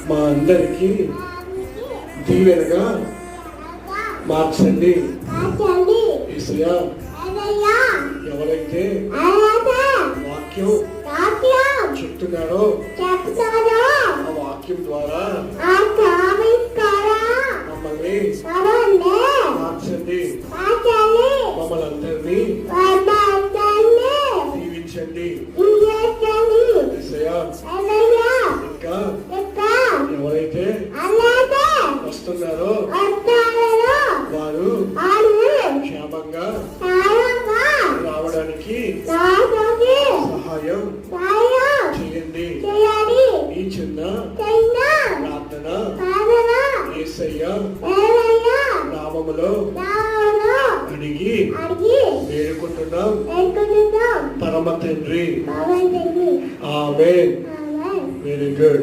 మా అందరికి దీవెనగా మార్చండి. యేసయ్యా, ఎవరైతే వాక్యం చెప్తున్నాడో ఆ వాక్యం ద్వారా మమ్మల్ని మార్చండి, మమ్మల్ని అందరినీ దీవించండి. యేసయ్యా, ఇంకా ఎవరైతే వస్తున్నారో వారు క్షేమంగా రావడానికి సహాయం చేయండి. ఈ చిన్న ప్రార్థన యేసయ్య నామములో అడిగి వేడుకుంటున్నాం పరమ తండ్రి. ఆమేన్. Very good.